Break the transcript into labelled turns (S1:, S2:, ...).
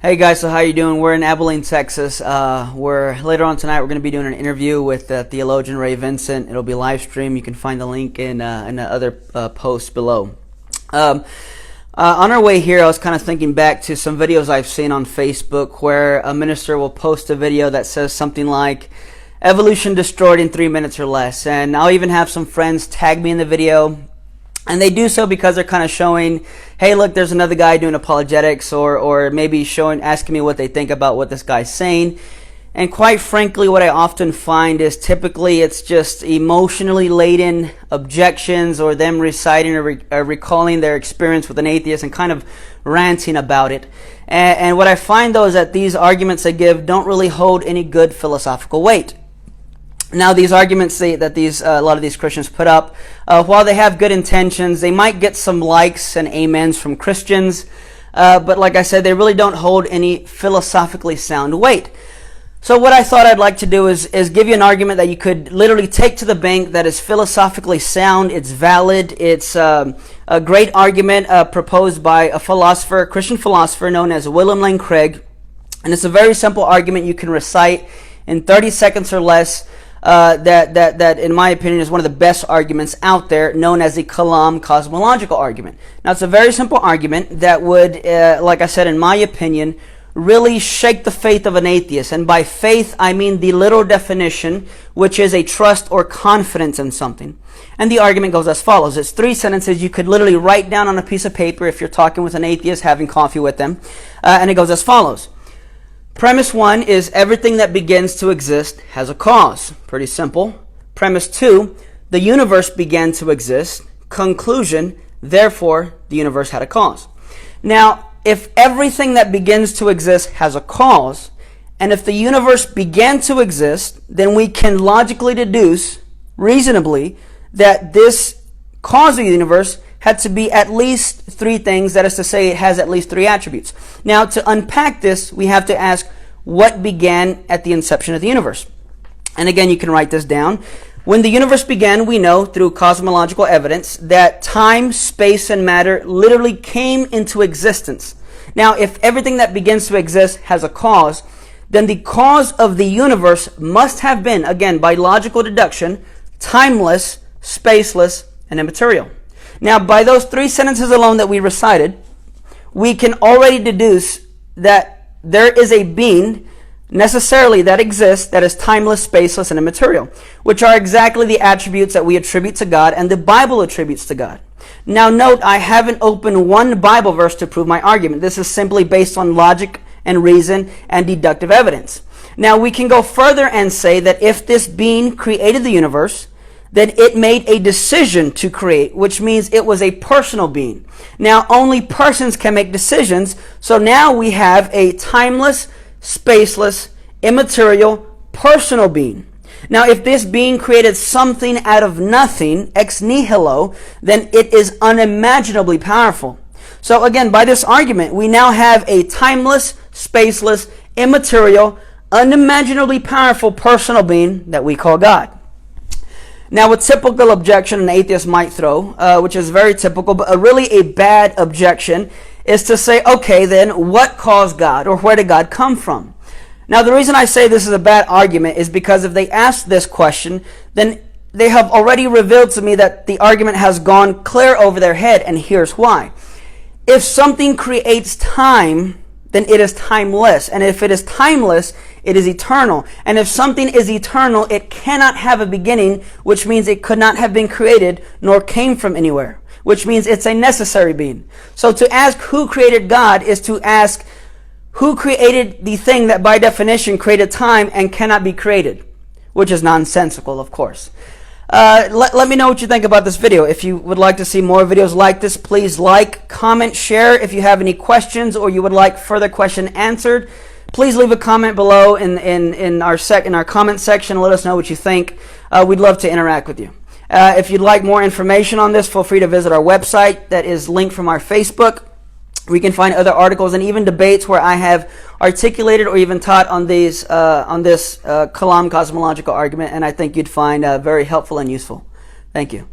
S1: Hey guys, so how you doing? We're in Abilene, Texas. Later on tonight we're going to be doing an interview with theologian Ray Vincent. It'll be live stream. You can find the link in the other posts below. On our way here, I was kind of thinking back to some videos I've seen on Facebook where a minister will post a video that says something like, "Evolution destroyed in 3 minutes or less." And I'll even have some friends tag me in the video. And they do so because they're kind of showing, hey, look, there's another guy doing apologetics, or maybe asking me what they think about what this guy's saying. And quite frankly, what I often find is typically it's just emotionally laden objections, or them reciting or recalling their experience with an atheist and kind of ranting about it. And what I find, though, is that these arguments they give don't really hold any good philosophical weight. Now, these arguments that a lot of these Christians put up, while they have good intentions, they might get some likes and amens from Christians, but like I said, they really don't hold any philosophically sound weight. So what I thought I'd like to do is give you an argument that you could literally take to the bank that is philosophically sound, it's valid, it's a great argument proposed by a Christian philosopher known as William Lane Craig, and it's a very simple argument you can recite in 30 seconds or less. That in my opinion is one of the best arguments out there, known as the Kalam cosmological argument. Now, it's a very simple argument that would, like I said, in my opinion, really shake the faith of an atheist. And by faith, I mean the literal definition, which is a trust or confidence in something. And the argument goes as follows. It's 3 sentences you could literally write down on a piece of paper if you're talking with an atheist, having coffee with them. And it goes as follows. Premise 1 is everything that begins to exist has a cause. Pretty simple. Premise 2, the universe began to exist. Conclusion, therefore, the universe had a cause. Now, if everything that begins to exist has a cause, and if the universe began to exist, then we can logically deduce, reasonably, that this cause of the universe had to be at least 3 things. That is to say, it has at least 3 attributes. Now, to unpack this, we have to ask what began at the inception of the universe. And again, you can write this down. When the universe began, we know through cosmological evidence that time, space, and matter literally came into existence. Now, if everything that begins to exist has a cause, then the cause of the universe must have been, again, by logical deduction, timeless, spaceless, and immaterial. Now, by those 3 sentences alone that we recited, we can already deduce that there is a being necessarily that exists that is timeless, spaceless, and immaterial, which are exactly the attributes that we attribute to God and the Bible attributes to God. Now, note, I haven't opened one Bible verse to prove my argument. This is simply based on logic and reason and deductive evidence. Now, we can go further and say that if this being created the universe, then it made a decision to create, which means it was a personal being. Now, only persons can make decisions, so now we have a timeless, spaceless, immaterial, personal being. Now, if this being created something out of nothing, ex nihilo, then it is unimaginably powerful. So again, by this argument, we now have a timeless, spaceless, immaterial, unimaginably powerful personal being that we call God. Now, a typical objection an atheist might throw, which is very typical, but really a bad objection, is to say, okay, then what caused God, or where did God come from? Now, the reason I say this is a bad argument is because if they ask this question, then they have already revealed to me that the argument has gone clear over their head, and here's why. If something creates time, then it is timeless. And if it is timeless, it is eternal. And if something is eternal, it cannot have a beginning, which means it could not have been created nor came from anywhere, which means it's a necessary being. So to ask who created God is to ask who created the thing that by definition created time and cannot be created, which is nonsensical, of course. Let me know what you think about this video. If you would like to see more videos like this, please like, comment, share. If you have any questions or you would like further question answered, please leave a comment below in our comment section. Let us know what you think. We'd love to interact with you. If you'd like more information on this, feel free to visit our website that is linked from our Facebook. We can find other articles and even debates where I have articulated or even taught on this Kalam cosmological argument, and I think you'd find very helpful and useful. Thank you.